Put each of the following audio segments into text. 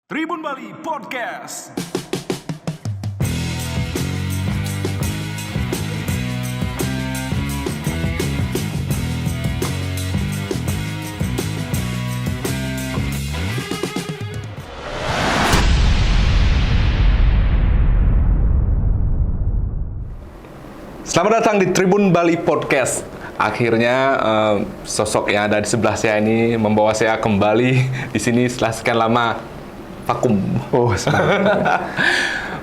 Tribun Bali Podcast. Selamat datang di Tribun Bali Podcast. Akhirnya sosok yang ada di sebelah saya ini membawa saya kembali di sini setelah sekian lama vakum. Oh,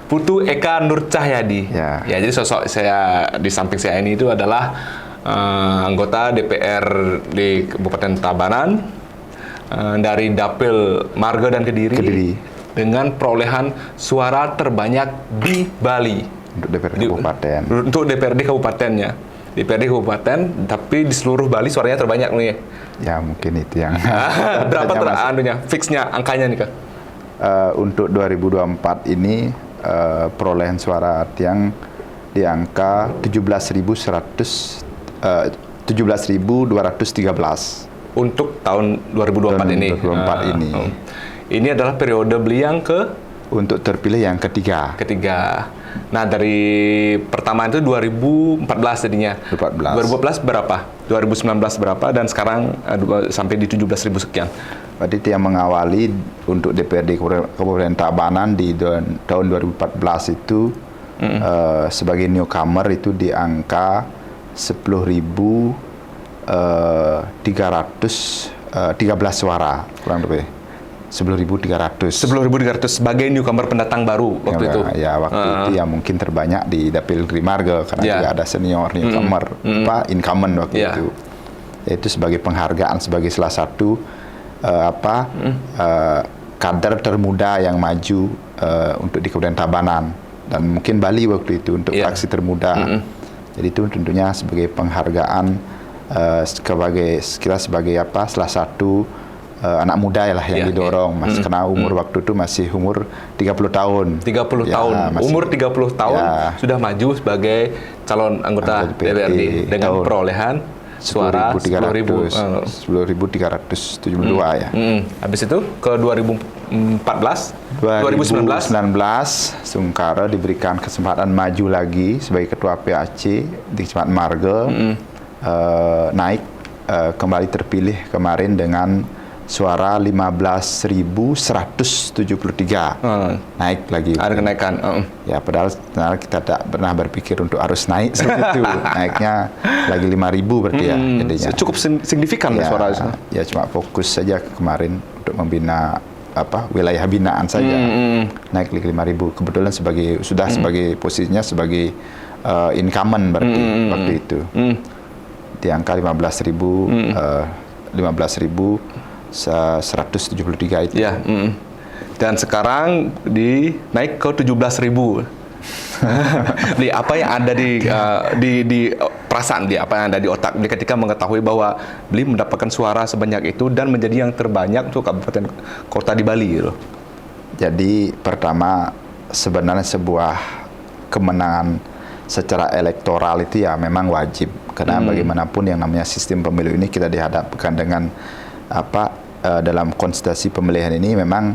Putu Eka Nur Cahyadi. Ya. Jadi sosok saya di samping saya ini itu adalah anggota DPR di Kabupaten Tabanan dari Dapil Marga dan Kediri. Dengan perolehan suara terbanyak di Bali. Untuk DPRD Kabupaten. Untuk DPRD Kabupatennya. DPRD Kabupaten, tapi di seluruh Bali suaranya terbanyak nih. Ya, mungkin itu yang... Berapa fixnya, angkanya nih, Kak? Untuk 2024 ini perolehan suara Tiang di angka 17.213. Untuk tahun 2024 ini. 2024 ini. Ini adalah periode beli yang untuk terpilih yang ketiga. Nah, dari pertama itu 2014 jadinya. 2014 berapa? 2019 berapa? Dan sekarang sampai di 17.000 sekian. Berarti dia mengawali untuk DPRD Kabupaten Tabanan di tahun 2014 itu sebagai newcomer itu di angka 10.313 suara kurang lebih. 10.300 sebagai newcomer pendatang baru waktu itu. Ya, waktu itu yang mungkin terbanyak di Dapil Grimarga karena juga ada senior newcomer incumbent waktu itu. Yaitu sebagai penghargaan sebagai salah satu kader termuda yang maju untuk di Kabupaten Tabanan dan mungkin Bali waktu itu untuk fraksi termuda. Jadi itu tentunya sebagai penghargaan sebagai salah satu anak muda lah yang didorong, Mas, karena umur waktu itu masih umur 30 tahun. 30 tahun. Umur 30 tahun sudah maju sebagai calon anggota DPRD dengan perolehan suara 10.372 ya. Habis itu ke 2019 Sungkara diberikan kesempatan maju lagi sebagai ketua PAC di Kecamatan Marga. Naik kembali terpilih kemarin dengan suara 15.173. Naik lagi. Ada kenaikan. Ya, padahal kita tidak pernah berpikir untuk harus naik seperti itu. Naiknya lagi 5.000 berarti ya. Jadinya. Cukup signifikan ya, suara itu. Ya, cuma fokus saja kemarin untuk membina wilayah binaan saja. Naik lagi 5.000. Kebetulan sebagai posisinya sebagai incumbent berarti waktu itu. Di angka 15.173 itu. Ya, dan sekarang naik ke 17.000. Di apa yang ada di perasaan dia, apa yang ada di otak dia ketika mengetahui bahwa beliau mendapatkan suara sebanyak itu dan menjadi yang terbanyak untuk kabupaten kota di Bali loh. Jadi pertama sebenarnya sebuah kemenangan secara elektoral itu ya memang wajib karena bagaimanapun yang namanya sistem pemilu ini kita dihadapkan dengan dalam konsultasi pemilihan ini memang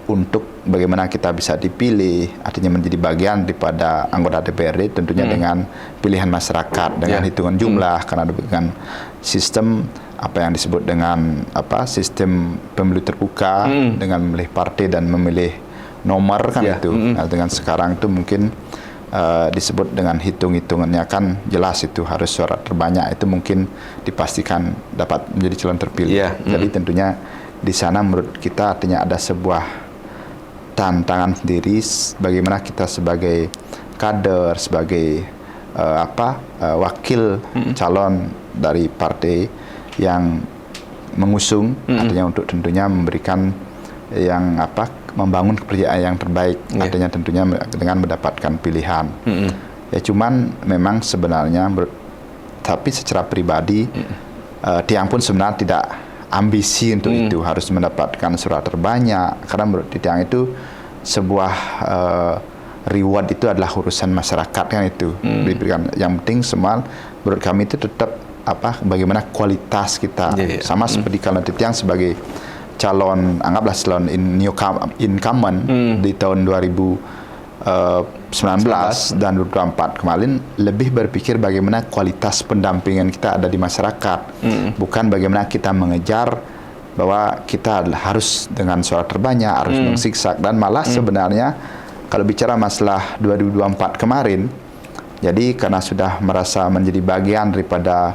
untuk bagaimana kita bisa dipilih, artinya menjadi bagian daripada anggota DPRD tentunya dengan pilihan masyarakat, dengan hitungan jumlah, karena dengan sistem apa yang disebut dengan sistem pemilu terbuka dengan memilih partai dan memilih nomor kan itu. Nah, dengan sekarang itu mungkin disebut dengan hitung-hitungannya kan jelas itu harus suara terbanyak itu mungkin dipastikan dapat menjadi calon terpilih. Jadi tentunya di sana menurut kita artinya ada sebuah tantangan sendiri bagaimana kita sebagai kader, sebagai wakil calon dari partai yang mengusung artinya untuk tentunya memberikan yang membangun kepercayaan yang terbaik, artinya tentunya dengan mendapatkan pilihan. Ya cuman memang sebenarnya tapi secara pribadi Tiang pun sebenarnya tidak ambisi untuk itu harus mendapatkan suara terbanyak karena menurut Tiang itu sebuah reward itu adalah urusan masyarakat kan itu diberikan. Yang penting semua menurut kami itu tetap bagaimana kualitas kita sama seperti kalau Tiang sebagai calon, anggaplah calon incumbent di tahun 2019 dan 2024 kemarin lebih berpikir bagaimana kualitas pendampingan kita ada di masyarakat, bukan bagaimana kita mengejar bahwa kita harus dengan suara terbanyak, harus mengsiksak, dan malah sebenarnya kalau bicara masalah 2024 kemarin, jadi karena sudah merasa menjadi bagian daripada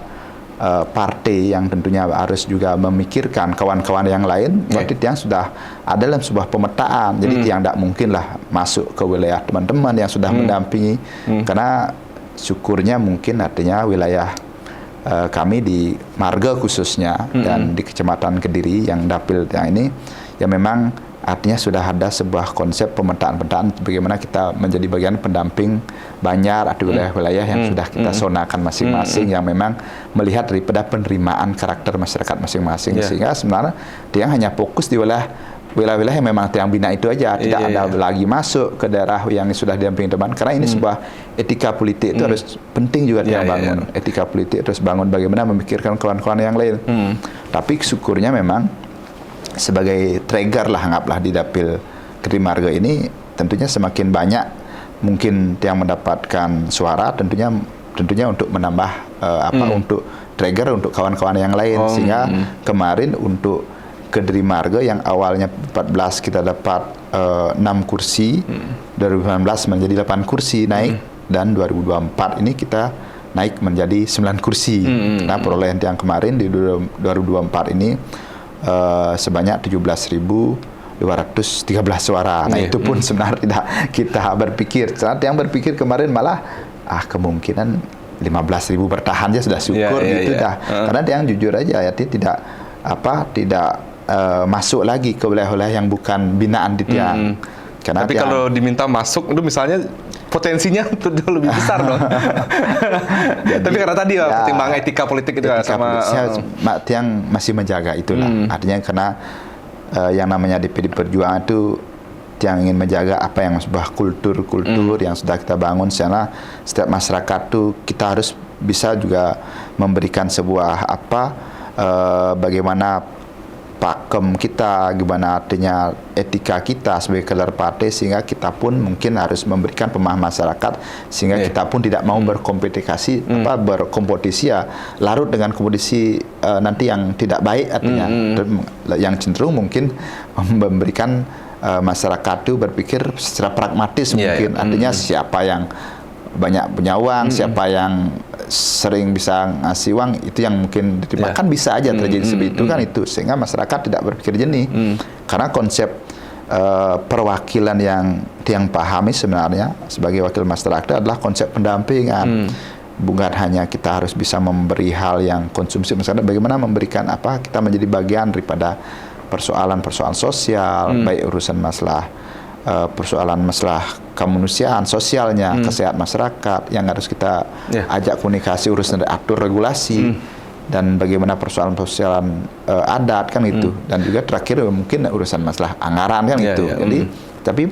partai yang tentunya harus juga memikirkan kawan-kawan yang lain, berarti Tiang sudah ada dalam sebuah pemetaan. Jadi Tiang tidak mungkinlah masuk ke wilayah teman-teman yang sudah mendampingi, karena syukurnya mungkin artinya wilayah kami di Marga khususnya dan di Kecamatan Kediri yang dapil yang ini, ya memang artinya sudah ada sebuah konsep pemetaan-pemetaan bagaimana kita menjadi bagian pendamping Banjar atau wilayah-wilayah yang sudah kita zonakan masing-masing, yang memang melihat daripada penerimaan karakter masyarakat masing-masing, sehingga sebenarnya dia hanya fokus di wilayah-wilayah yang memang Tiang bina itu aja, tidak ada lagi masuk ke daerah yang sudah didampingi teman, karena ini sebuah etika politik itu harus penting juga Tiang bangun. Etika politik terus bangun bagaimana memikirkan kawan-kawan yang lain. Tapi syukurnya memang sebagai trigger lah, anggaplah di dapil Kediri Marga ini tentunya semakin banyak mungkin yang mendapatkan suara, tentunya untuk menambah untuk trigger untuk kawan-kawan yang lain, sehingga kemarin untuk Kediri Marga yang awalnya 14 kita dapat 6 kursi, 2019 menjadi 8 kursi naik, dan 2024 ini kita naik menjadi 9 kursi. Nah, perolehan yang kemarin di 2024 ini sebanyak 17.213 suara. Nah, itu pun sebenarnya tidak kita berpikir. Saat yang berpikir kemarin malah kemungkinan 15.000 bertahan aja sudah syukur gitu dah. Karena yang jujur aja ya tidak masuk lagi ke wilayah-wilayah yang bukan binaan di Tiang. Tapi kalau diminta masuk itu misalnya potensinya lebih besar dong. Tapi karena tadi pertimbangan etika politik itu sama Tiang masih menjaga itulah. Artinya karena yang namanya DPD Perjuangan itu Tiang ingin menjaga apa yang sebuah kultur yang sudah kita bangun, secara setiap masyarakat tuh kita harus bisa juga memberikan sebuah bagaimana pakem kita, gimana artinya etika kita sebagai kader partai, sehingga kita pun mungkin harus memberikan pemahaman masyarakat, sehingga kita pun tidak mau berkompetisi larut dengan kompetisi nanti yang tidak baik, artinya yang cenderung mungkin memberikan masyarakat itu berpikir secara pragmatis mungkin, artinya siapa yang banyak punya uang, siapa yang sering bisa ngasih uang, itu yang mungkin diterima, kan bisa aja terjadi seperti itu kan, itu sehingga masyarakat tidak berpikir jernih, karena konsep perwakilan yang pahami sebenarnya sebagai wakil masyarakat adalah konsep pendampingan. Bukan hanya kita harus bisa memberi hal yang konsumsi masyarakat, bagaimana memberikan kita menjadi bagian daripada persoalan-persoalan sosial, baik urusan persoalan masalah kemanusiaan, sosialnya, kesehatan masyarakat yang harus kita ajak komunikasi, urusan atur regulasi, dan bagaimana persoalan-persoalan adat kan itu, dan juga terakhir mungkin urusan masalah anggaran kan itu. Jadi tapi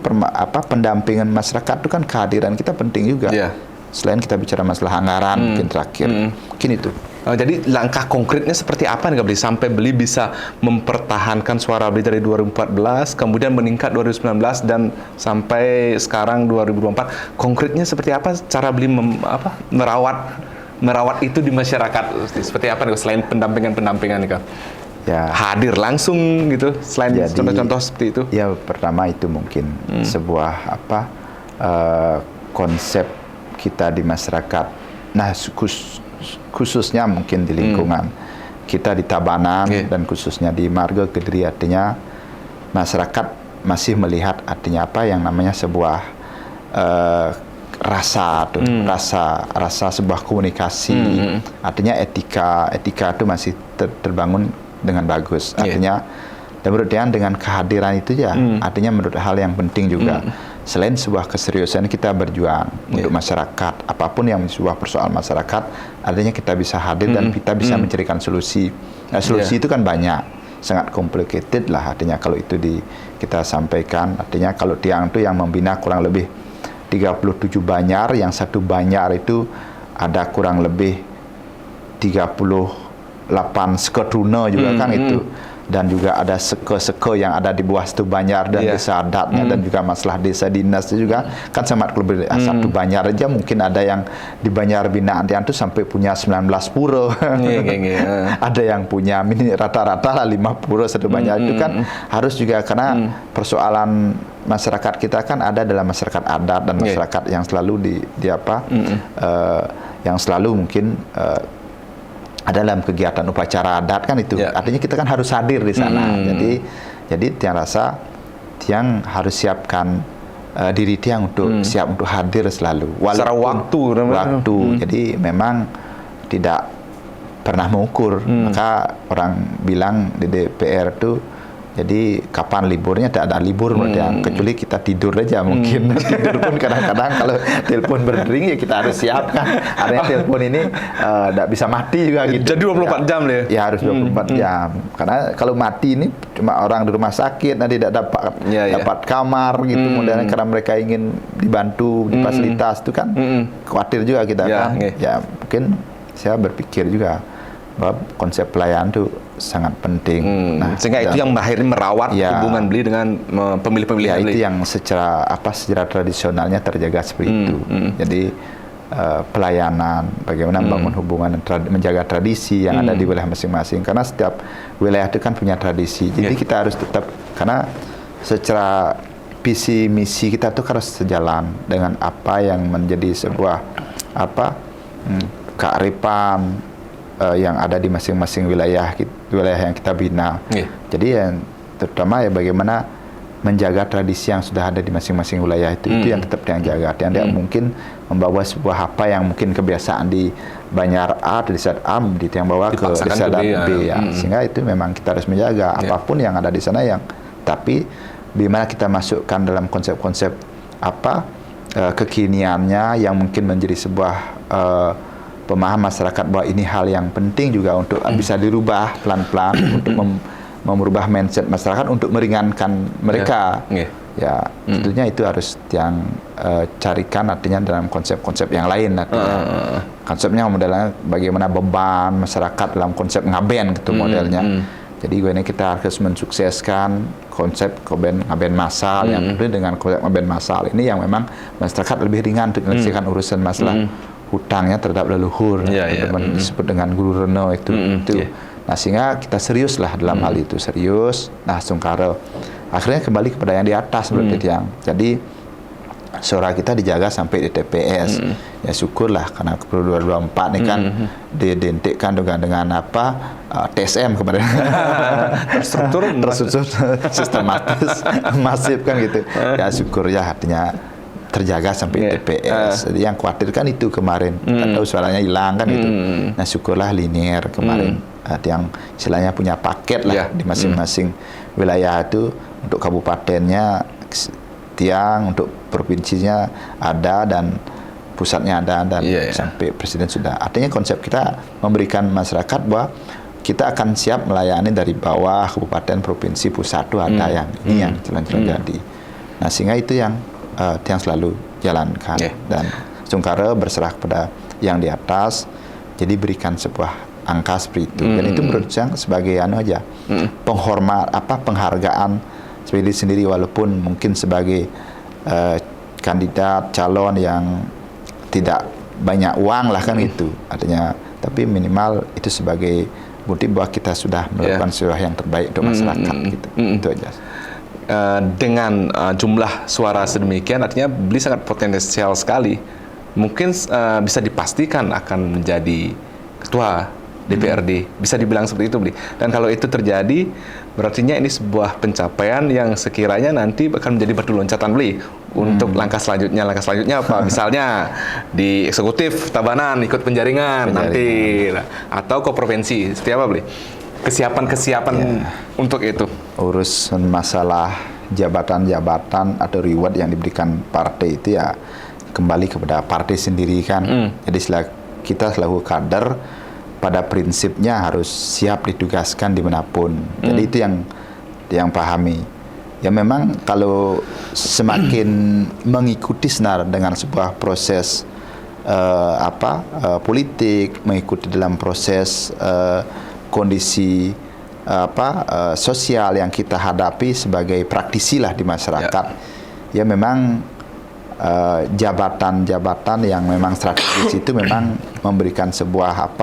pendampingan masyarakat itu kan kehadiran kita penting juga. Selain kita bicara masalah anggaran mungkin terakhir, mungkin itu. Jadi langkah konkretnya seperti apa nih Beli sampai Beli bisa mempertahankan suara Beli dari 2014 kemudian meningkat 2019 dan sampai sekarang 2024? Konkretnya seperti apa cara Beli merawat itu di masyarakat? Seperti apa nih selain pendampingan nih Kak? Ya, hadir langsung gitu selain contoh-contoh seperti itu? Ya, pertama itu mungkin sebuah konsep kita di masyarakat. Nah, khususnya mungkin di lingkungan kita di Tabanan dan khususnya di Marga Kediri, artinya masyarakat masih melihat artinya apa yang namanya sebuah rasa sebuah komunikasi, artinya etika itu masih terbangun dengan bagus, artinya dan menurut dia dengan kehadiran itu ya artinya menurut hal yang penting juga. Selain sebuah keseriusan kita berjuang untuk masyarakat, apapun yang sebuah persoalan masyarakat, artinya kita bisa hadir dan kita bisa mencarikan solusi. Nah, solusi itu kan banyak, sangat complicated lah, artinya kalau itu kita sampaikan, artinya kalau Tiang itu yang membina kurang lebih 37 Banjar, yang satu Banjar itu ada kurang lebih 38 Skotuna juga kan itu. dan juga ada seke-seke yang ada di bawah Satu Banjar dan desa adatnya dan juga masalah desa dinas itu juga kan sangat lebih Satu Banjar aja mungkin ada yang di Banjar Binaan itu sampai punya 19 pura. Ada yang punya rata-rata 5 pura Satu Banjar itu kan harus juga karena persoalan masyarakat kita kan ada dalam masyarakat adat dan masyarakat yang selalu yang selalu mungkin ada dalam kegiatan upacara adat kan itu. Artinya kita kan harus hadir di sana. Jadi Tiang rasa Tiang harus siapkan diri Tiang untuk siap untuk hadir selalu. Secara waktu. Jadi memang tidak pernah mengukur. Maka orang bilang di DPR itu jadi kapan liburnya tak ada libur yang kecuali kita tidur aja mungkin. Tidur pun kadang-kadang kalau telepon berdering ya kita harus siapkan. Artinya telepon ini tidak bisa mati juga gitu. Jadi 24 jam ya? Ya harus 24 jam. Karena kalau mati ini cuma orang di rumah sakit nanti tidak dapat kamar gitu modelnya karena mereka ingin dibantu di fasilitas itu kan khawatir juga kita kan. Ya mungkin saya berpikir juga bahwa konsep pelayanan itu sangat penting. Sehingga itu yang akhirnya merawat hubungan beliau dengan pemilih-pemilih. Ya itu yang secara tradisionalnya terjaga seperti itu. Jadi pelayanan, bagaimana membangun hubungan dan menjaga tradisi yang ada di wilayah masing-masing. Karena setiap wilayah itu kan punya tradisi. Jadi kita harus tetap karena secara visi misi kita tuh harus sejalan dengan apa yang menjadi sebuah kearifan yang ada di masing-masing wilayah yang kita bina. Jadi yang terutama ya bagaimana menjaga tradisi yang sudah ada di masing-masing wilayah itu yang tetap yang jaga. Tidak mungkin membawa sebuah apa yang mungkin kebiasaan di Banjar A, di desa A, yang bawa ke desa B. Sehingga itu memang kita harus menjaga apapun yang ada di sana tapi bagaimana kita masukkan dalam konsep-konsep kekiniannya yang mungkin menjadi sebuah pemahaman masyarakat bahwa ini hal yang penting juga untuk bisa dirubah pelan-pelan untuk merubah mindset masyarakat untuk meringankan mereka. Ya, tentunya itu harus yang carikan artinya dalam konsep-konsep yang lain artinya. Konsepnya modelnya bagaimana beban masyarakat dalam konsep ngaben gitu modelnya. Jadi kita harus mensukseskan konsep ngaben massal yang dengan konsep ngaben massal ini yang memang masyarakat lebih ringan untuk menyelesaikan urusan masalah hutangnya terhadap leluhur disebut dengan Guru Reno itu. Nah sehingga kita serius lah dalam hal itu serius. Nah sungkara akhirnya kembali kepada yang di atas berarti yang jadi suara kita dijaga sampai di TPS. Ya syukurlah karena Kepemilu 2024 ini kan didentikkan dengan TSM kepada terstruktur sistematis masif kan gitu. Ya syukur ya artinya terjaga sampai TPS. Jadi yang khawatir kan itu kemarin. Tak tahu suaranya hilang kan gitu. Nah syukurlah linier kemarin. Yang istilahnya punya paket lah di masing-masing wilayah itu untuk kabupatennya Tiang, untuk provinsinya ada dan pusatnya ada dan sampai presiden sudah. Artinya konsep kita memberikan masyarakat bahwa kita akan siap melayani dari bawah kabupaten, provinsi, pusat itu ada yang ini yang jalan-jalan jadi. Nah sehingga itu yang Tiang selalu jalankan dan sungkara berserah kepada yang di atas. Jadi berikan sebuah angka seperti itu. Dan itu menurut saya sebagai penghargaan seperti sendiri walaupun mungkin sebagai kandidat calon yang tidak banyak uang lah kan itu. Artinya tapi minimal itu sebagai bukti bahwa kita sudah melakukan sesuatu yang terbaik untuk masyarakat gitu. Itu aja. Dengan jumlah suara sedemikian artinya beliau sangat potensial sekali. Mungkin bisa dipastikan akan menjadi ketua DPRD. Bisa dibilang seperti itu, Bli. Dan kalau itu terjadi, berartinya ini sebuah pencapaian yang sekiranya nanti akan menjadi batu loncatan, Bli. Untuk langkah selanjutnya apa? Misalnya di eksekutif Tabanan ikut penjaringan nanti, atau ke provinsi. Seperti apa, Bli? Kesiapan untuk itu. Urusan masalah jabatan-jabatan atau reward yang diberikan partai itu ya kembali kepada partai sendiri kan. Jadi kita selaku kader pada prinsipnya harus siap ditugaskan dimanapun. Jadi itu yang pahami. Ya memang kalau semakin mengikuti senar dengan sebuah proses politik, mengikuti dalam proses kondisi sosial yang kita hadapi sebagai praktisi lah di masyarakat, ya memang jabatan-jabatan yang memang strategis itu memang memberikan sebuah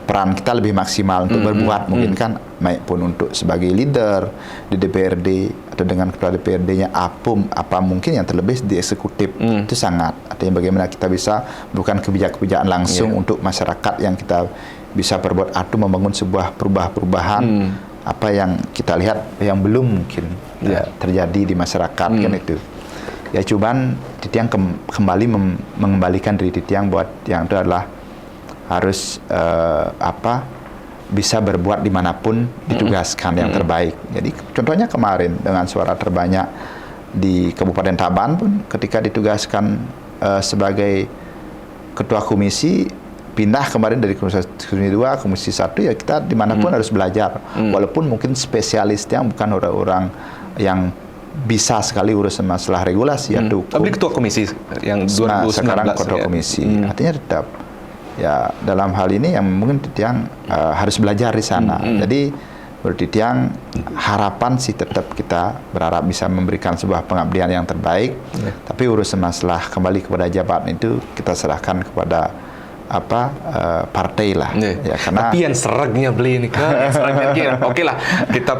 peran kita lebih maksimal untuk berbuat, mungkin kan baik pun untuk sebagai leader di DPRD atau dengan kepala DPRD-nya apa mungkin yang terlebih di eksekutif, itu sangat artinya bagaimana kita bisa bukan kebijakan langsung untuk masyarakat yang kita bisa berbuat atau membangun sebuah perubahan apa yang kita lihat yang belum mungkin terjadi di masyarakat kan itu. Ya cuman Titiang kembali mengembalikan diri Titiang buat yang itu adalah harus bisa berbuat dimanapun ditugaskan yang terbaik. Jadi contohnya kemarin dengan suara terbanyak di Kabupaten Taban pun ketika ditugaskan sebagai ketua komisi, pindah kemarin dari komisi 2 komisi 1, ya kita dimanapun harus belajar. Walaupun mungkin spesialisnya bukan orang-orang yang bisa sekali urusan masalah regulasi atau hukum. Tapi ketua komisi yang 2019 sekarang ketua komisi. Artinya tetap ya dalam hal ini yang mungkin Titiang harus belajar di sana. Jadi menurut Titiang harapan sih tetap kita berharap bisa memberikan sebuah pengabdian yang terbaik. Tapi urusan masalah kembali kepada jabatan itu kita serahkan kepada partai lah. Ya, karena tapi yang seragnya beli ini oke lah kita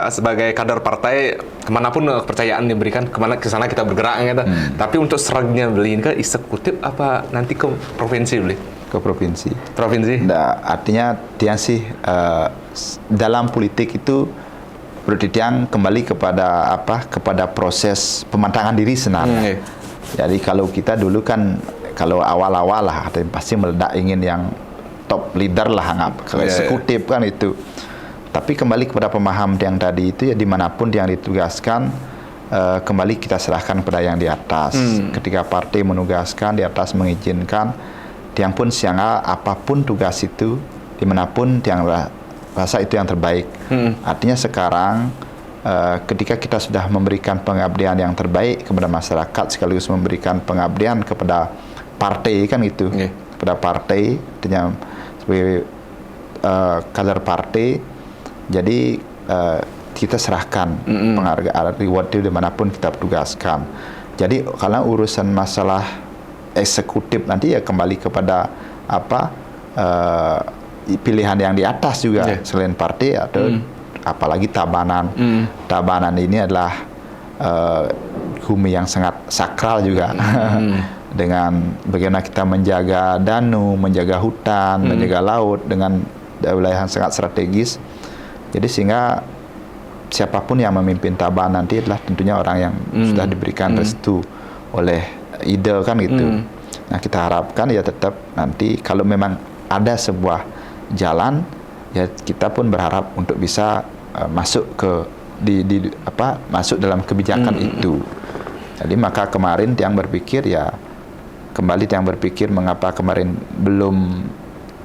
sebagai kader partai kemanapun kepercayaan diberikan ke sana kita bergerak gitu. Tapi untuk seragnya beli ini eksekutif apa nanti ke provinsi beli? Ke provinsi. Nah, artinya Tiang sih dalam politik itu menurut Tiang kembali kepada proses pemantangan diri sebenarnya. Jadi kalau kita dulu kan kalau awal-awal lah pasti meledak ingin yang top leader lah eksekutif kan itu. Tapi kembali kepada pemahaman yang tadi itu ya dimanapun yang ditugaskan kembali kita serahkan kepada yang di atas. Ketika partai menugaskan, di atas mengizinkan, Tiang pun sianga apapun tugas itu dimanapun Tiang rasa itu yang terbaik. Artinya sekarang ketika kita sudah memberikan pengabdian yang terbaik kepada masyarakat sekaligus memberikan pengabdian kepada partai kan itu, kepada partai artinya sebagai kader partai, jadi kita serahkan penghargaan reward itu dimanapun kita tugaskan. Jadi kalau urusan masalah eksekutif nanti ya kembali kepada pilihan yang di atas juga selain partai atau apalagi Tabanan. Tabanan ini adalah bumi yang sangat sakral juga. Dengan bagaimana kita menjaga danau, menjaga hutan, menjaga laut dengan wilayah yang sangat strategis. Jadi sehingga siapapun yang memimpin Tabanan nanti adalah tentunya orang yang sudah diberikan restu oleh ide kan gitu. Nah kita harapkan ya tetap nanti kalau memang ada sebuah jalan ya kita pun berharap untuk bisa masuk ke masuk dalam kebijakan itu. Jadi maka kemarin Tiang berpikir mengapa kemarin belum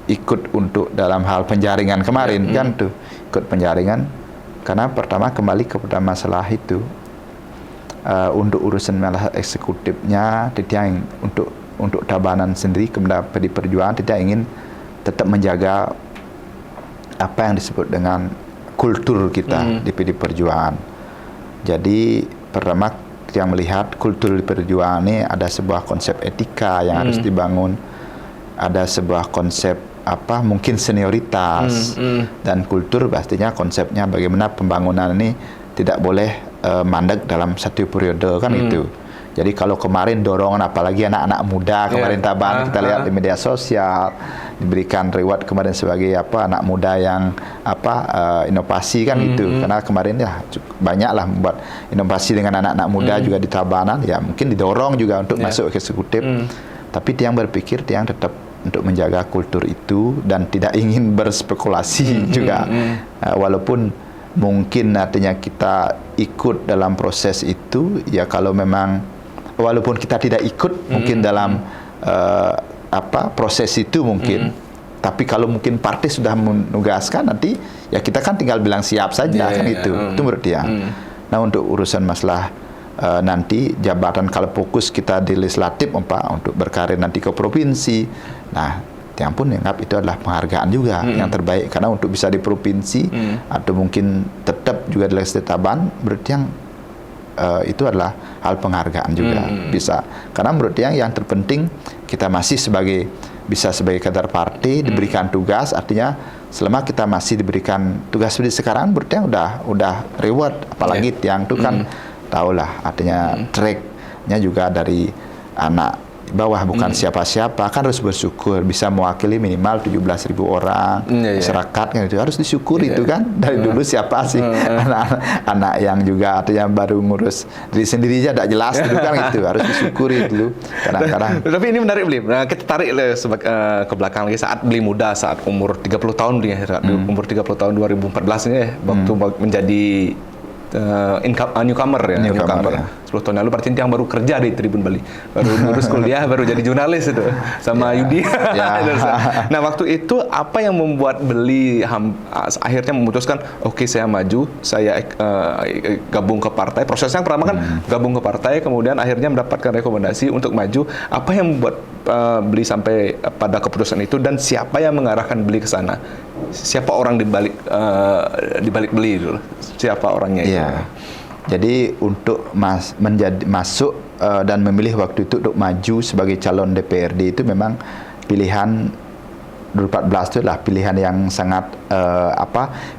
ikut untuk dalam hal penjaringan kemarin kan tuh ikut penjaringan karena pertama kembali kepada masalah itu untuk urusan masalah eksekutifnya Tiang untuk Tabanan sendiri kepada PD Perjuangan Tiang ingin tetap menjaga apa yang disebut dengan kultur kita di PD Perjuangan. Jadi pertama yang melihat kultur di perjuangan ini ada sebuah konsep etika yang harus dibangun, ada sebuah konsep mungkin senioritas dan kultur pastinya konsepnya bagaimana pembangunan ini tidak boleh mandek dalam satu periode kan itu. Jadi kalau kemarin dorongan apalagi anak-anak muda kemarin Taban kita lihat di media sosial diberikan reward kemarin sebagai anak muda yang inovasi kan gitu. Karena kemarin ya banyaklah membuat inovasi dengan anak-anak muda juga di Tabanan ya mungkin didorong juga untuk masuk ke eksekutif. Tapi Tiang berpikir Tiang tetap untuk menjaga kultur itu dan tidak ingin berspekulasi juga. Walaupun mungkin artinya kita ikut dalam proses itu ya kalau memang walaupun kita tidak ikut mungkin dalam proses itu mungkin tapi kalau mungkin partai sudah menugaskan nanti ya kita kan tinggal bilang siap saja kan itu menurut dia. Nah untuk urusan masalah nanti jabatan kalau fokus kita di legislatif untuk berkarir nanti ke provinsi, nah Tiang pun menganggap itu adalah penghargaan juga yang terbaik, karena untuk bisa di provinsi atau mungkin tetap juga di legislatif Taban, menurut Tiang itu adalah hal penghargaan juga bisa, karena menurut yang terpenting kita masih bisa sebagai kader partai diberikan tugas, artinya selama kita masih diberikan tugas seperti sekarang, menurut yang udah reward, apalagi Tiang itu kan tahulah artinya tracknya juga dari anak bawah, bukan siapa-siapa, kan harus bersyukur bisa mewakili minimal 17.000 orang masyarakat, kan itu harus disyukuri itu kan, dari dulu siapa sih anak-anak yang juga artinya baru ngurus diri sendiri aja tidak jelas itu kan, itu harus disyukuri dulu kadang-kadang. Tapi ini menarik Bli, nah, kita tarik ke belakang lagi saat Bli muda, saat umur 30 tahun Bli, umur 30 tahun 2014 ini waktu menjadi newcomer ya. 10 tahun lalu berarti yang baru kerja di Tribun Bali, baru lulus kuliah, baru jadi jurnalis itu sama Yudi. Nah waktu itu apa yang membuat Beli akhirnya memutuskan oke, saya maju, saya gabung ke partai. Prosesnya yang pertama kan gabung ke partai, kemudian akhirnya mendapatkan rekomendasi untuk maju. Apa yang membuat Beli sampai pada keputusan itu, dan siapa yang mengarahkan Beli ke sana? Siapa orang di balik Beli dulu? Siapa orangnya itu? Jadi untuk masuk dan memilih waktu itu untuk maju sebagai calon DPRD itu memang pilihan 2014 itu adalah pilihan yang sangat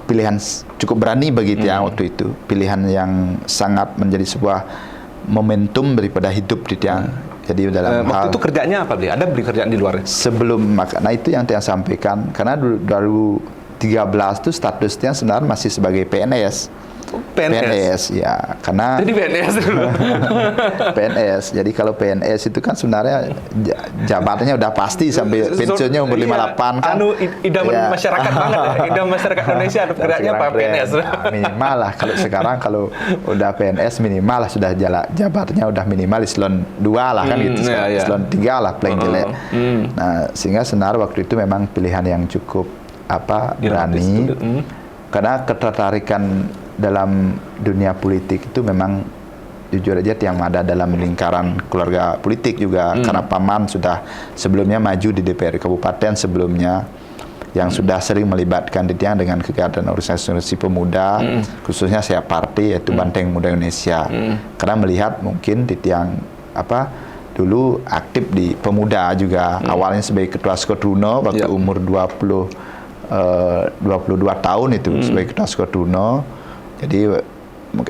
pilihan cukup berani bagi Tiang waktu itu, pilihan yang sangat menjadi sebuah momentum daripada hidup di Tiang. Jadi dalam waktu itu kerjanya apa Beli? Ada Beli kerjaan di luar? Sebelum, nah itu yang Tiang sampaikan, karena 2013 itu statusnya sebenarnya masih sebagai PNS. PNS ya, karena jadi PNS dulu. PNS. Jadi kalau PNS itu kan sebenarnya jabatannya udah pasti sampai pensiunnya umur 58 kan. Idaman masyarakat banget ya. Idaman masyarakat Indonesia ada kerjanya apa? PNS. Minimal lah kalau sekarang, kalau udah PNS minimal lah sudah jabatannya udah minimal eselon 2 lah kan gitu. Eselon 3 lah paling jelek. Nah, sehingga sebenarnya waktu itu memang pilihan yang cukup berani. Karena ketertarikan dalam dunia politik itu memang jujur aja yang ada dalam lingkaran keluarga politik juga, karena paman sudah sebelumnya maju di DPR Kabupaten sebelumnya, yang sudah sering melibatkan Tiang dengan kegiatan organisasi pemuda, khususnya saya partai yaitu Banteng Muda Indonesia. Karena melihat mungkin Tiang dulu aktif di pemuda juga, awalnya sebagai ketua Skoduno waktu umur 22 tahun itu sebagai ketua Skoduno. Jadi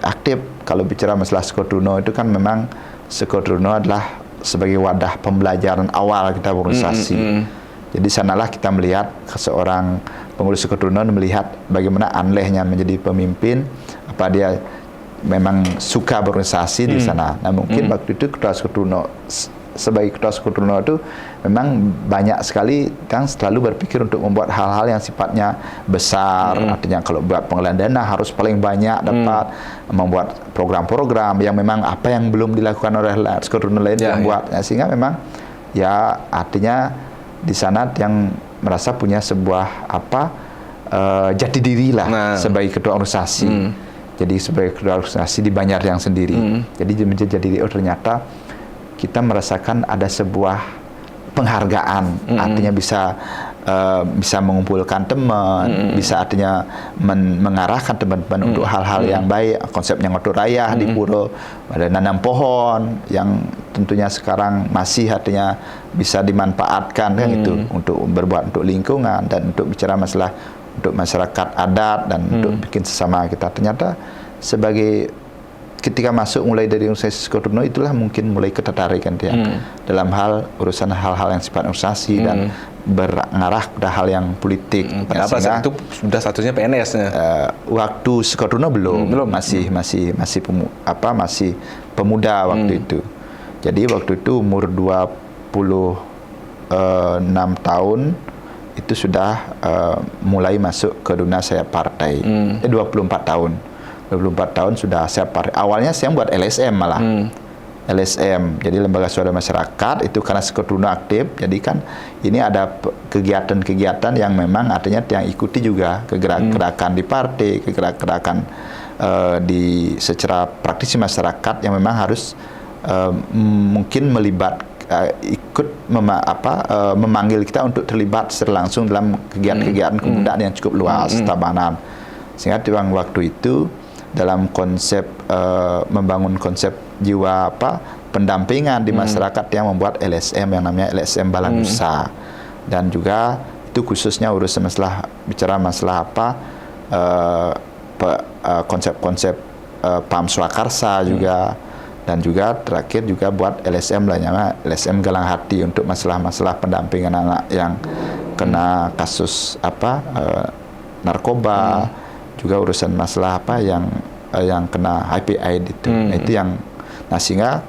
aktif. Kalau bicara masalah Skoduno itu kan memang Skoduno adalah sebagai wadah pembelajaran awal kita berorganisasi. Jadi sanalah kita melihat seorang pengurus Skoduno melihat bagaimana anlehnya menjadi pemimpin, apa dia memang suka berorganisasi di sana. Nah mungkin waktu itu ketua Skoduno, sebagai ketua Skoduno itu memang banyak sekali kan selalu berpikir untuk membuat hal-hal yang sifatnya besar, artinya kalau buat pengelolaan dana harus paling banyak dapat, membuat program-program yang memang apa yang belum dilakukan oleh Skoduno lain yang buat, sehingga memang ya artinya di sana yang merasa punya sebuah jati diri lah sebagai ketua organisasi. Jadi sebagai ketua organisasi di Banjar yang sendiri. Jadi menjadi diri, ternyata kita merasakan ada sebuah penghargaan, artinya bisa mengumpulkan teman, bisa artinya mengarahkan teman-teman untuk hal-hal yang baik, konsepnya ngotong raya di Puro, ada nanam pohon yang tentunya sekarang masih artinya bisa dimanfaatkan kan itu untuk berbuat untuk lingkungan dan untuk bicara masalah untuk masyarakat adat dan untuk bikin sesama kita. Ternyata sebagai ketika masuk mulai dari organisasi Skoduno itulah mungkin mulai ketertarikan dia dalam hal urusan hal-hal yang sifat organisasi dan mengarah pada hal yang politik. Kenapa saat itu sudah statusnya PNS-nya? Waktu Skoduno belum masih pemuda waktu itu. Jadi waktu itu umur 26 tahun itu sudah mulai masuk ke dunia saya partai. 24 tahun. 24 tahun sudah saya partai. Awalnya saya buat LSM malah. LSM, jadi Lembaga Swadaya Masyarakat itu karena Skoduno aktif, jadi kan ini ada kegiatan-kegiatan yang memang artinya yang ikuti juga kegerak-gerakan di partai, kegerak-gerakan di secara praktisi masyarakat yang memang harus mungkin ikut memanggil kita untuk terlibat secara langsung dalam kegiatan-kegiatan kebudayaan yang cukup luas Tabanan. Sehingga di waktu itu dalam konsep membangun konsep jiwa pendampingan di masyarakat yang membuat LSM yang namanya LSM Balanusa. Dan juga itu khususnya urusan bicara masalah konsep-konsep PAM Swakarsa juga. Dan juga terakhir juga buat LSM namanya LSM Galang Hati untuk masalah-masalah pendampingan anak yang kena kasus narkoba, juga urusan masalah yang kena HIV/AIDS itu. Nah, itu yang sehingga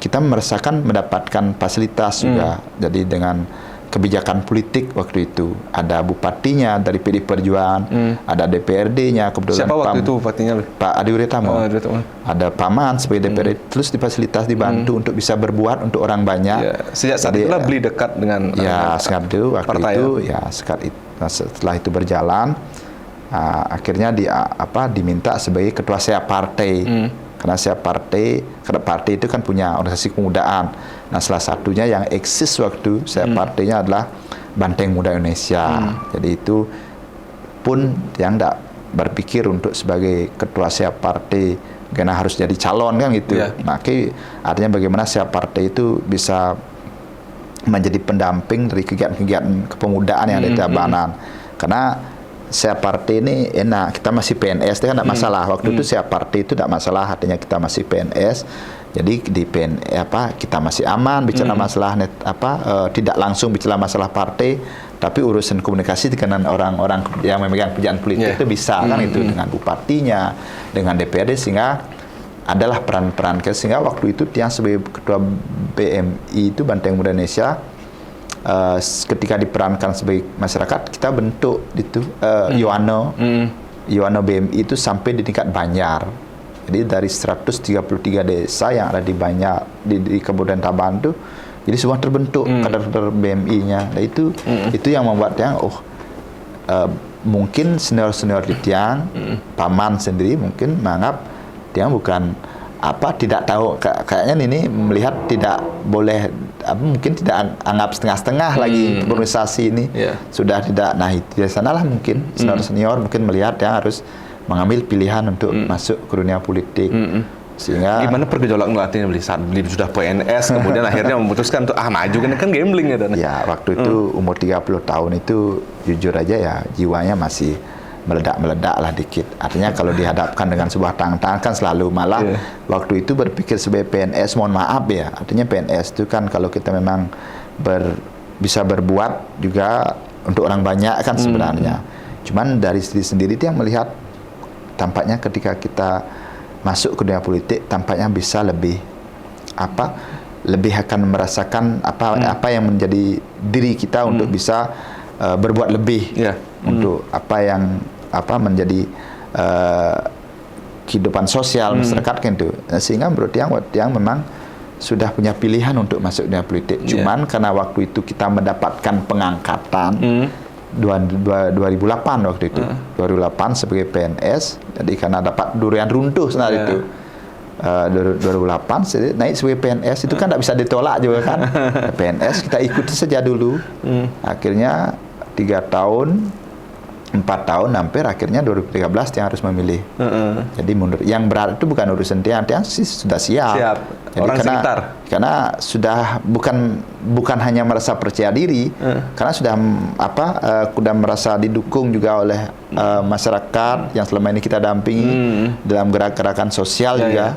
kita merasakan mendapatkan fasilitas juga. Jadi dengan kebijakan politik waktu itu ada bupatinya dari PD Perjuangan, ada DPRD-nya kebetulan. Siapa waktu itu bupatinya? Pak Adi Wiratamo. Ada paman sebagai DPRD, terus difasilitasi dibantu untuk bisa berbuat untuk orang banyak. Ya, sejak saat itulah beli dekat dengan sekarang itu waktu partai, itu setelah itu berjalan akhirnya diminta sebagai ketua SEAP partai. Karena SEAP partai itu kan punya organisasi kemudaan. Nah, salah satunya yang eksis waktu SEAP partainya adalah Banteng Muda Indonesia. Jadi itu pun yang tidak berpikir untuk sebagai ketua SEAP partai karena harus jadi calon kan gitu. Maka artinya bagaimana SEAP partai itu bisa menjadi pendamping dari kegiatan-kegiatan kepemudaan yang ada di Tabanan. Karena SEAP partai ini enak, kita masih PNS, itu kan tidak masalah. Waktu itu SEAP partai itu tidak masalah, artinya kita masih PNS. Jadi di kita masih aman bicara masalah tidak langsung bicara masalah partai, tapi urusan komunikasi dengan orang-orang yang memegang pekerjaan politik itu bisa kan itu dengan bupatinya, dengan DPRD, sehingga adalah peran-peran sehingga waktu itu yang sebagai ketua BMI itu Banteng Muda Indonesia. Ketika diperankan sebagai masyarakat, kita bentuk itu Yoano BMI itu sampai di tingkat Banjar. Jadi dari 133 desa yang ada di Banjar di Kabupaten Tabanan itu, jadi semua terbentuk kader-kader BMI-nya. Dan itu yang membuat mungkin senior-senior di Tiang, paman sendiri mungkin menganggap Tiang bukan tidak tahu, kayaknya ini melihat tidak boleh, mungkin tidak anggap setengah-setengah lagi organisasi ini sudah tidak. Nah, di sanalah mungkin senior mungkin melihat yang harus mengambil pilihan untuk masuk ke dunia politik. Sehingga gimana pergejolak ngelatih saat beli sudah PNS kemudian akhirnya memutuskan untuk maju kan gambling ya. Ya, waktu itu umur 30 tahun itu jujur aja ya jiwanya masih meledak-meledak lah dikit. Artinya kalau dihadapkan dengan sebuah tantangan kan selalu malah waktu itu berpikir sebagai PNS, mohon maaf ya. Artinya PNS itu kan kalau kita memang bisa berbuat juga untuk orang banyak kan sebenarnya. Cuman dari sendiri itu yang melihat tampaknya ketika kita masuk ke dunia politik tampaknya bisa lebih akan merasakan apa yang menjadi diri kita untuk bisa berbuat lebih untuk menjadi kehidupan sosial masyarakat kan itu. Sehingga menurut yang memang sudah punya pilihan untuk masuk dunia politik. Cuman karena waktu itu kita mendapatkan pengangkatan 2008 waktu itu. 2008 sebagai PNS. Jadi karena dapat durian runtuh sebenarnya itu. 2008 naik sebagai PNS itu kan tidak bisa ditolak juga kan. PNS kita ikuti saja dulu. Akhirnya 3 tahun 4 tahun hampir, akhirnya 2013 dia harus memilih. Jadi mundur. Yang berat itu bukan urusan dia sih sudah siap. Jadi orang sekitar. Karena sudah bukan hanya merasa percaya diri, karena sudah sudah merasa didukung juga oleh masyarakat yang selama ini kita dampingi dalam gerak-gerakan sosial juga.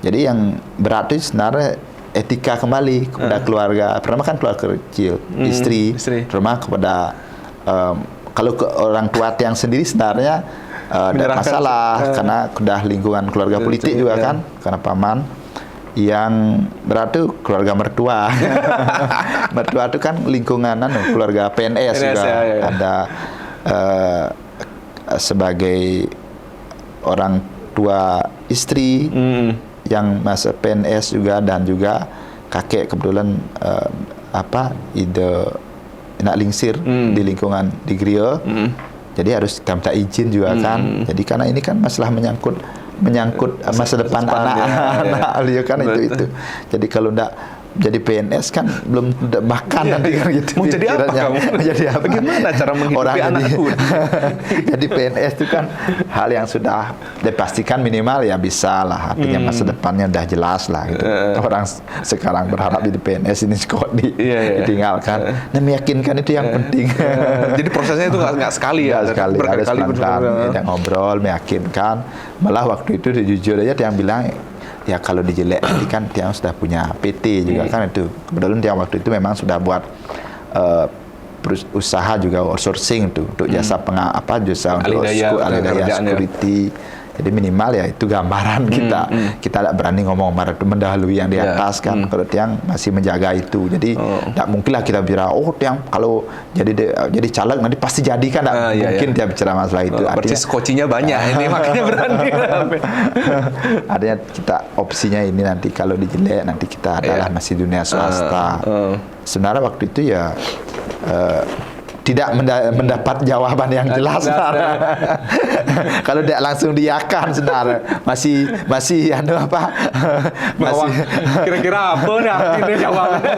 Jadi yang berat itu sebenarnya etika kembali kepada keluarga. Pertama kan keluarga kecil, istri. Terutama kepada kalau orang tua Tiang sendiri sebenarnya tidak masalah karena sudah lingkungan keluarga politik juga kan, karena paman yang berarti keluarga mertua. Mertua itu kan lingkungan keluarga PNS juga. Ada sebagai orang tua istri yang masa PNS juga, dan juga kakek kebetulan nak lingsir di lingkungan di Griya. Jadi harus kita minta izin juga kan. Jadi karena ini kan masalah menyangkut masa depan anak-anak beliau kan itu. Jadi kalau enggak jadi PNS kan belum makan nanti kan gitu. Mau jadi apa pikirannya. kamu? Mau jadi apa? Bagaimana cara menghidupi anakku? Jadi PNS itu kan hal yang sudah dipastikan minimal ya bisa lah. Artinya masa depannya udah jelas lah gitu. Orang sekarang berharap jadi PNS ini kok ditinggalkan. Nah, meyakinkan itu yang penting. Jadi prosesnya itu nggak sekali ya? Nggak sekali, harus Berkali-kali pelan-pelan. Kita ngobrol, meyakinkan. Malah waktu itu jujur aja Tiang bilang, ya kalau dijelek nanti kan Tiang sudah punya PT juga kan itu. Kebetulan Tiang waktu itu memang sudah buat usaha juga outsourcing tuh untuk jasa jasa untuk alih-daya security. Jadi minimal ya itu gambaran kita. Kita tidak berani ngomong mendahului yang di atas kan. Kalau Tiang masih menjaga itu. Jadi tidak mungkinlah kita bicara, Tiang kalau jadi caleg nanti pasti jadi kan. Tidak mungkin dia bicara masalah itu. Berarti skocinya banyak ini makanya berani. Artinya kita opsinya ini nanti kalau dijelek nanti kita adalah masih dunia swasta. Sebenarnya waktu itu ya tidak mendapat jawaban yang jelas. Kalau tidak langsung diakan sebenarnya masih masih kira-kira apa nih ini jawabannya?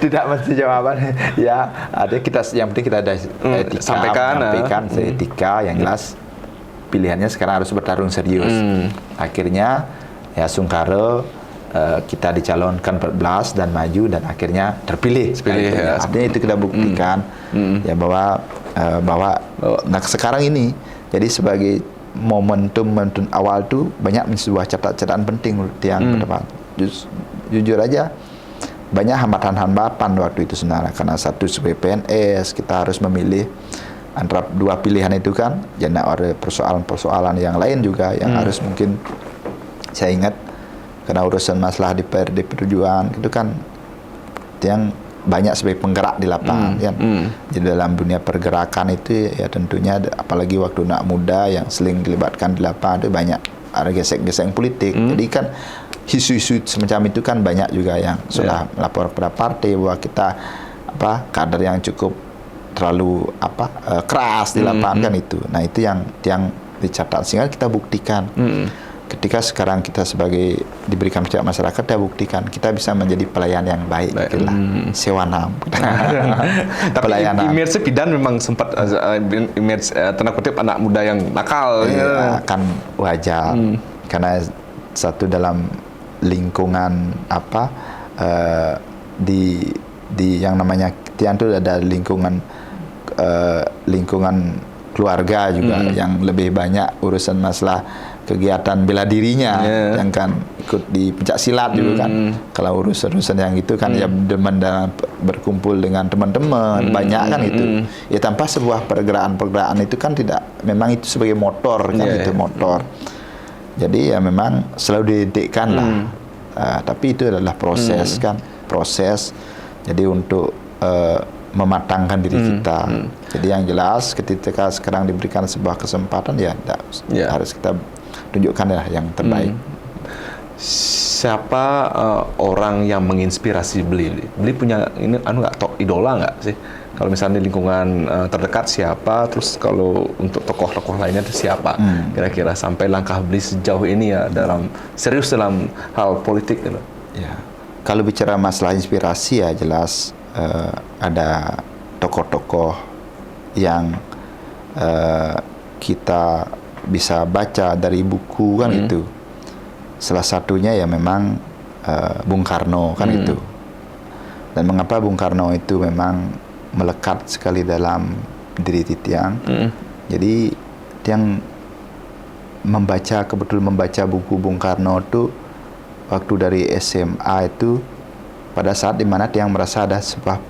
Tidak mesti jawabannya. Ya, ada yang penting kita ada etika, sampaikan seetika yang jelas. Pilihannya sekarang harus bertarung serius. Akhirnya ya Sungkaro kita dicalonkan 14 dan maju dan akhirnya terpilih. Artinya itu kita buktikan ya bahwa nah sekarang ini jadi sebagai momentum awal tuh banyak sebuah catatan penting yang ke depan. Jujur aja banyak hambatan waktu itu sebenarnya karena satu sebagai PNS kita harus memilih antara dua pilihan itu kan. Jadi ada persoalan-persoalan yang lain juga yang harus mungkin saya ingat. Karena urusan masalah di PRD Perjuangan itu kan yang banyak sebagai penggerak di lapangan kan. Jadi dalam dunia pergerakan itu ya tentunya apalagi waktu anak muda yang sering dilibatkan di lapangan itu banyak ada gesek-gesek politik. Jadi kan isu-isu semacam itu kan banyak juga yang sudah melapor kepada partai bahwa kita kader yang cukup terlalu keras di lapangan kan itu. Nah, itu yang dicatat sehingga kita buktikan. Ketika sekarang kita sebagai diberikan percaya masyarakat, kita buktikan kita bisa menjadi pelayan yang baik. Sewanam. Tapi image Pidan memang sempat image tanda kutip anak muda yang nakal. Kan wajar. Karena satu dalam lingkungan di yang namanya Tian itu ada lingkungan keluarga juga yang lebih banyak urusan masalah kegiatan bela dirinya yang kan ikut di pencak silat juga kan. Kalau urusan yang itu kan ya demen berkumpul dengan teman-teman banyak kan itu. Ya tanpa sebuah pergerakan itu kan tidak, memang itu sebagai motor kan itu motor. Jadi ya memang selalu dididikkan lah. Tapi itu adalah proses kan, proses. Jadi untuk mematangkan diri kita. Jadi yang jelas ketika sekarang diberikan sebuah kesempatan ya harus kita tunjukkan yang terbaik. Siapa orang yang menginspirasi Beli? Beli punya ini idola nggak sih? Kalau misalnya di lingkungan terdekat siapa? Terus kalau untuk tokoh-tokoh lainnya itu siapa? Kira-kira sampai langkah Beli sejauh ini ya serius dalam hal politik gitu. Ya. Kalau bicara masalah inspirasi ya jelas ada tokoh-tokoh yang kita bisa baca dari buku kan itu. Salah satunya ya memang Bung Karno kan itu. Dan mengapa Bung Karno itu memang melekat sekali dalam diri Tiang. Jadi Tiang kebetulan membaca buku Bung Karno itu waktu dari SMA itu pada saat dimana Tiang merasa ada sebuah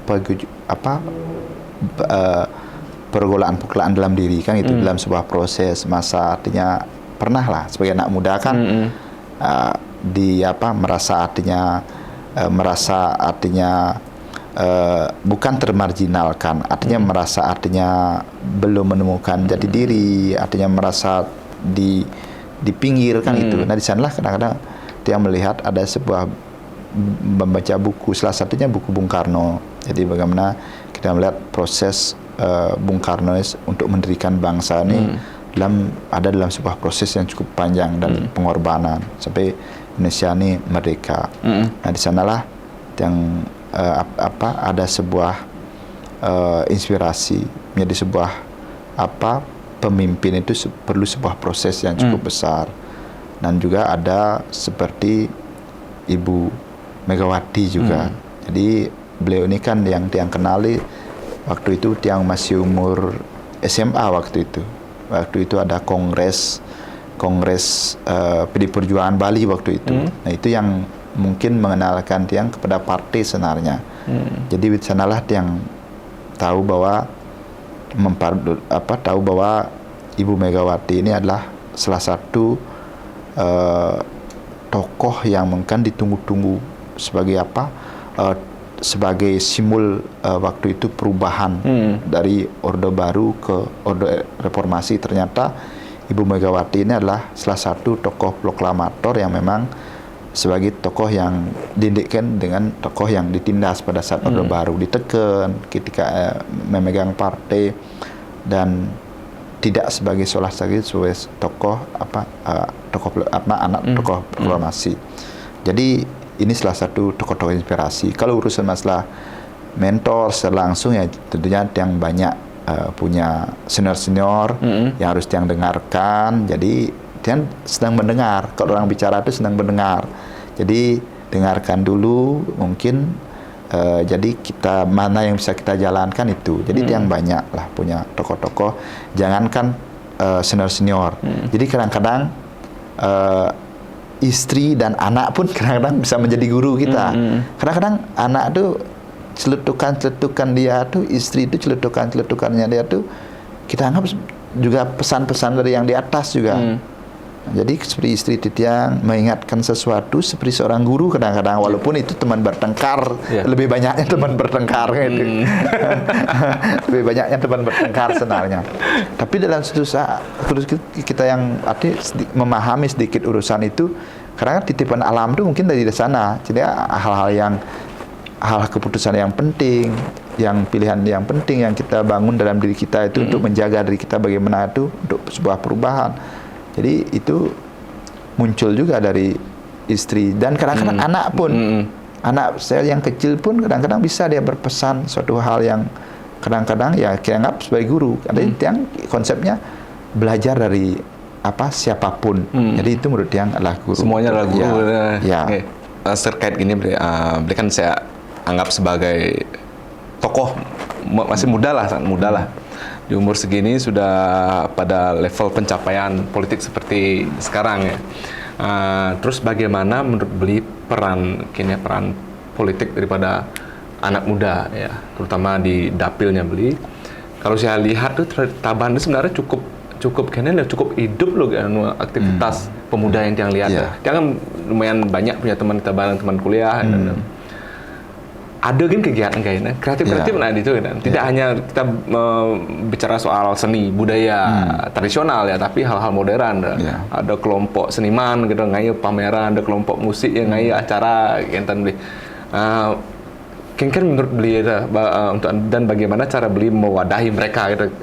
pergolakan dalam diri kan itu dalam sebuah proses masa, artinya pernah lah sebagai anak muda kan merasa artinya bukan termarginalkan, artinya merasa artinya belum menemukan jati diri, artinya merasa di pinggir kan itu. Nah di sanalah kadang-kadang dia melihat ada sebuah membaca buku, salah satunya buku Bung Karno. Jadi bagaimana kita melihat proses Bung Karno untuk mendirikan bangsa ini dalam sebuah proses yang cukup panjang dan pengorbanan sampai Indonesia ini merdeka. Nah di sanalah yang ada sebuah inspirasi, menjadi sebuah pemimpin itu perlu sebuah proses yang cukup besar. Dan juga ada seperti Ibu Megawati juga. Jadi beliau ini kan yang tiang kenali waktu itu tiang masih umur SMA waktu itu. Waktu itu ada kongres PD Perjuangan Bali waktu itu. Nah itu yang mungkin mengenalkan tiang kepada partai sebenarnya. Jadi di sanalah tiang tahu bahwa tahu bahwa Ibu Megawati ini adalah salah satu tokoh yang mungkin ditunggu-tunggu sebagai sebagai simbol waktu itu perubahan dari Orde Baru ke Orde Reformasi. Ternyata Ibu Megawati ini adalah salah satu tokoh proklamator yang memang sebagai tokoh yang didikkan dengan tokoh yang ditindas pada saat Orde Baru, ditekan ketika memegang partai, dan tidak sebagai sebagai tokoh anak tokoh proklamasi. Jadi ini salah satu tokoh-tokoh inspirasi. Kalau urusan masalah mentor secara langsung ya tentunya yang banyak punya senior yang harus yang dengarkan. Jadi dia sedang mendengar. Kalau orang bicara itu sedang mendengar. Jadi dengarkan dulu mungkin. Jadi kita mana yang bisa kita jalankan itu. Jadi yang banyak lah punya tokoh-tokoh. Jangankan senior-senior. Jadi kadang-kadang istri dan anak pun kadang-kadang bisa menjadi guru kita. Kadang-kadang anak tuh celetukan dia tuh, istri itu celetukannya dia tuh kita anggap juga pesan-pesan dari yang di atas juga. Jadi seperti istri itu yang mengingatkan sesuatu seperti seorang guru kadang-kadang, walaupun itu teman bertengkar, lebih banyaknya teman bertengkar gitu. Lebih banyaknya teman bertengkar sebenarnya. Tapi dalam suatu saat kita yang memahami sedikit urusan itu, karena titipan alam itu mungkin dari sana. Jadi hal keputusan yang penting, yang pilihan yang penting yang kita bangun dalam diri kita itu untuk menjaga diri kita bagaimana itu untuk sebuah perubahan. Jadi itu muncul juga dari istri dan kadang-kadang anak pun, anak saya yang kecil pun kadang-kadang bisa dia berpesan suatu hal yang kadang-kadang ya kita anggap sebagai guru. Ada yang konsepnya belajar dari siapapun. Jadi itu menurut yang adalah guru. Semuanya adalah guru. Ya. Okay. Terkait gini, beli kan saya anggap sebagai tokoh masih muda lah. Di umur segini sudah pada level pencapaian politik seperti sekarang ya. Terus bagaimana menurut beli peran politik daripada anak muda ya, terutama di dapilnya beli. Kalau saya lihat tuh Tabanan itu sebenarnya cukup hidup loh aktivitas pemuda yang lihat. Dia kan lumayan banyak punya teman Tabanan, teman kuliah. Ada kan kegiatan kayaknya kreatif nah itu kan tidak hanya kita bicara soal seni budaya tradisional ya, tapi hal-hal modern. Ada kelompok seniman gitu ngayu pameran, ada kelompok musik yang ngayu acara kentan beli. Kan menurut beli dan bagaimana cara beli mewadahi mereka gitu,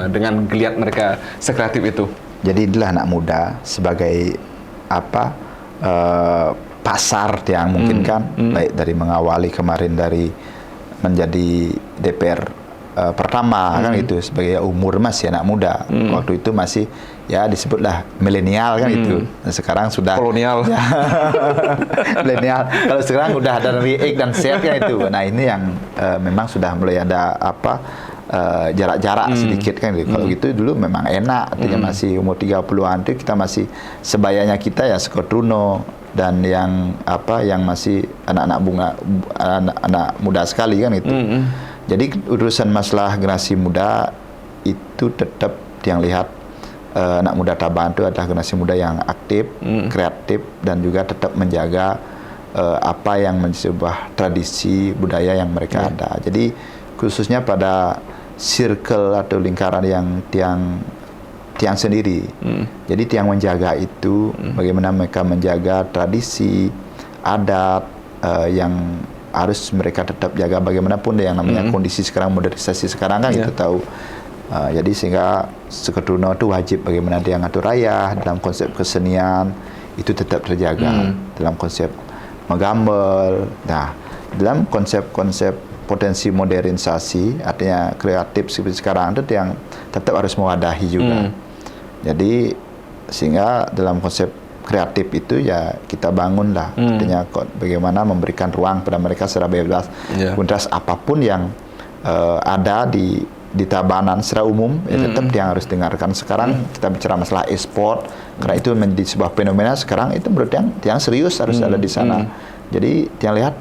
dengan geliat mereka sekreatif itu. Jadi inilah anak muda sebagai pasar yang mungkin kan baik dari mengawali kemarin dari menjadi DPR pertama kan itu sebagai umur masih anak muda. Waktu itu masih ya disebutlah milenial kan itu. Dan sekarang sudah kolonial. Ya, milenial. Kalau sekarang udah ada dari X dan Z kan itu. Nah, ini yang memang sudah mulai ada jarak-jarak sedikit kan gitu. Kalau gitu dulu memang enak, artinya masih umur 30-an itu kita masih sebayanya kita ya Sekotruno dan yang masih anak muda sekali kan itu. Jadi urusan masalah generasi muda itu tetap yang lihat anak muda Tabanan itu adalah generasi muda yang aktif, kreatif dan juga tetap menjaga apa yang menjadi sebuah tradisi budaya yang mereka ada. Jadi khususnya pada circle atau lingkaran yang tiang sendiri. Jadi tiang menjaga itu bagaimana mereka menjaga tradisi, adat yang harus mereka tetap jaga bagaimanapun yang namanya kondisi sekarang, modernisasi sekarang kan kita tahu. Jadi sehingga Sekotruno itu wajib bagaimana dia ngatur raya dalam konsep kesenian itu tetap terjaga dalam konsep menggambel. Nah, dalam konsep-konsep potensi modernisasi, artinya kreatif seperti sekarang itu yang tetap harus mewadahi juga. Jadi sehingga dalam konsep kreatif itu ya kita bangunlah, artinya bagaimana memberikan ruang pada mereka secara bebas, kontras apapun yang ada di Tabanan secara umum, ya tetap yang harus dengarkan. Sekarang kita bicara masalah e-sport, karena itu menjadi sebuah fenomena sekarang, itu menurut yang serius harus ada di sana. Jadi yang lihat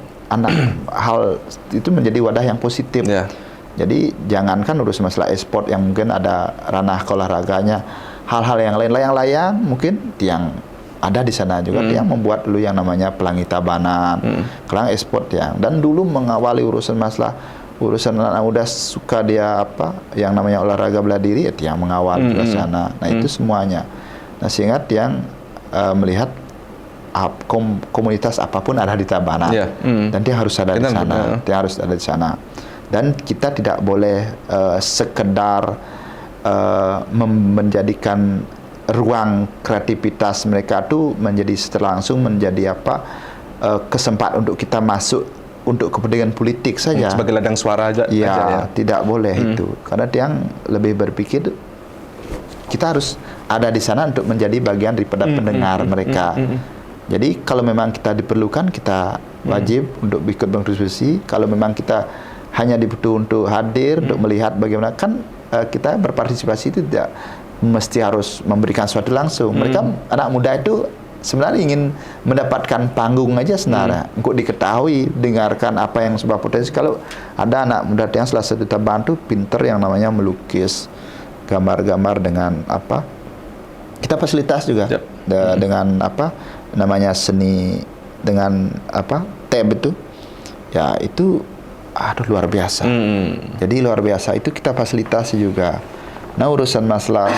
hal itu menjadi wadah yang positif. Jadi jangankan urus masalah e-sport yang mungkin ada ranah olahraganya, hal-hal yang lain layang-layang mungkin yang ada di sana juga yang membuat dulu yang namanya Pelangi Tabanan, kelang e-sport dan dulu mengawali urusan anak muda suka dia yang namanya olahraga bela diri, yang mengawal juga sana. Nah itu semuanya. Nah sehingga yang melihat komunitas apapun ada di Tabanan, dan dia harus ada di sana, dia harus ada di sana. Dan kita tidak boleh sekedar menjadikan ruang kreativitas mereka itu menjadi secara langsung menjadi kesempatan untuk kita masuk untuk kepentingan politik saja sebagai ladang suara aja. Ya, tidak boleh itu, karena dia lebih berpikir kita harus ada di sana untuk menjadi bagian daripada pendengar mereka. Jadi kalau memang kita diperlukan, kita wajib untuk ikut berdiskusi. Kalau memang kita hanya dibutuhkan untuk hadir, untuk melihat bagaimana, kan kita berpartisipasi itu tidak mesti harus memberikan sesuatu langsung. Mereka anak muda itu sebenarnya ingin mendapatkan panggung aja sebenarnya, untuk diketahui, dengarkan apa yang sebuah potensi. Kalau ada anak muda yang salah satu kita bantu pinter yang namanya melukis, gambar-gambar dengan kita fasilitas juga dengan namanya seni dengan tab itu, ya itu luar biasa. Jadi luar biasa itu kita fasilitasi juga. Nah urusan masalah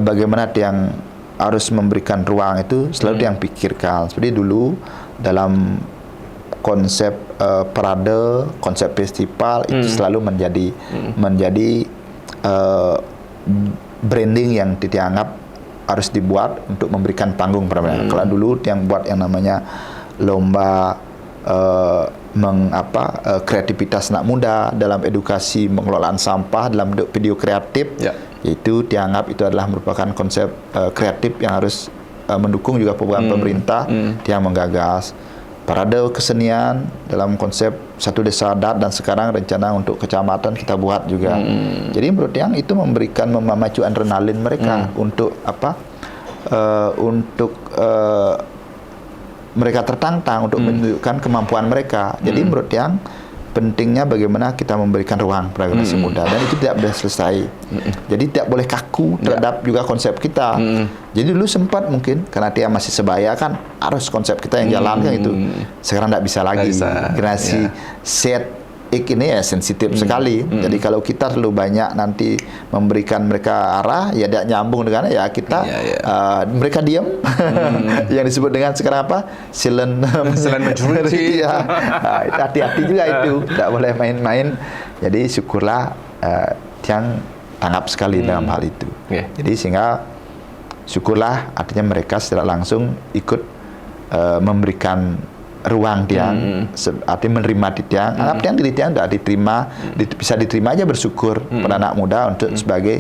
bagaimana yang harus memberikan ruang itu selalu yang pikirkan. Seperti dulu dalam konsep parade, konsep festival itu selalu menjadi branding yang dianggap harus dibuat untuk memberikan panggung pada mereka. Kalau dulu yang buat yang namanya lomba kreativitas anak muda dalam edukasi pengelolaan sampah dalam bentuk video kreatif, itu dianggap itu adalah merupakan konsep kreatif yang harus mendukung juga program pemerintah yang menggagas. Parade kesenian dalam konsep satu desa adat, dan sekarang rencana untuk kecamatan kita buat juga. Jadi menurut yang itu memberikan memacu adrenalin mereka untuk mereka tertantang untuk menunjukkan kemampuan mereka. Jadi menurut yang pentingnya bagaimana kita memberikan ruang pada generasi muda, dan itu tidak boleh selesai. Jadi tidak boleh kaku terhadap juga konsep kita. Jadi dulu sempat mungkin karena dia masih sebaya kan harus konsep kita yang jalan kan itu. Sekarang tidak bisa lagi. Generasi Z ini ya sensitif sekali. Jadi kalau kita terlalu banyak nanti memberikan mereka arah, ya tidak nyambung dengan kita mereka diam. Yang disebut dengan sekarang silent majority. Hati-hati juga itu, tidak boleh main-main. Jadi syukurlah yang tanggap sekali dalam hal itu. Jadi sehingga syukurlah artinya mereka secara langsung ikut memberikan ruang Tiang, artinya menerima Tiang. Anggap Tiang diri Tiang sudah diterima, bisa diterima aja, bersyukur pada anak muda untuk sebagai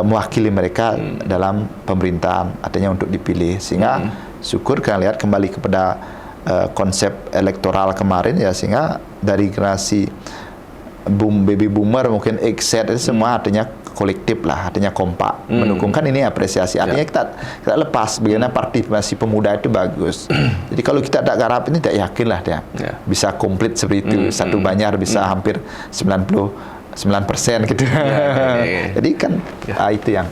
mewakili mereka dalam pemerintahan, artinya untuk dipilih. Sehingga syukur kan lihat kembali kepada konsep elektoral kemarin ya, sehingga dari generasi baby boomer mungkin X itu semua artinya kolektif lah, artinya kompak mendukung, kan ini apresiasi. Artinya kita lepas bagaimana partisipasi pemuda itu bagus. Jadi kalau kita tak garap ini, tak yakin lah dia bisa komplit seperti itu. Satu Banjar bisa hampir 99% gitu. Jadi kan itu yang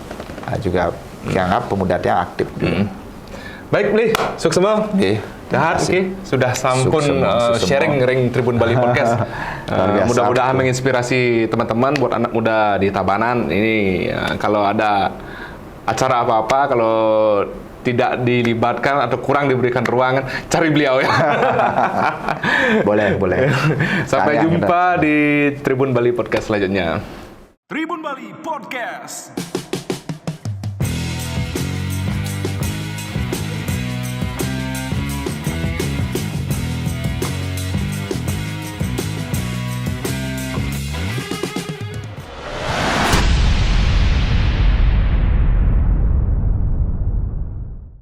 juga dianggap pemuda yang aktif juga. Baik, Bli, sukses semua. Dahat, sudah sampun sharing ring Tribun Bali Podcast. Mudah-mudahan menginspirasi teman-teman buat anak muda di Tabanan. Ini kalau ada acara apa-apa, kalau tidak dilibatkan atau kurang diberikan ruangan, cari beliau ya. Boleh. Sampai jumpa di Tribun Bali Podcast selanjutnya. Tribun Bali Podcast.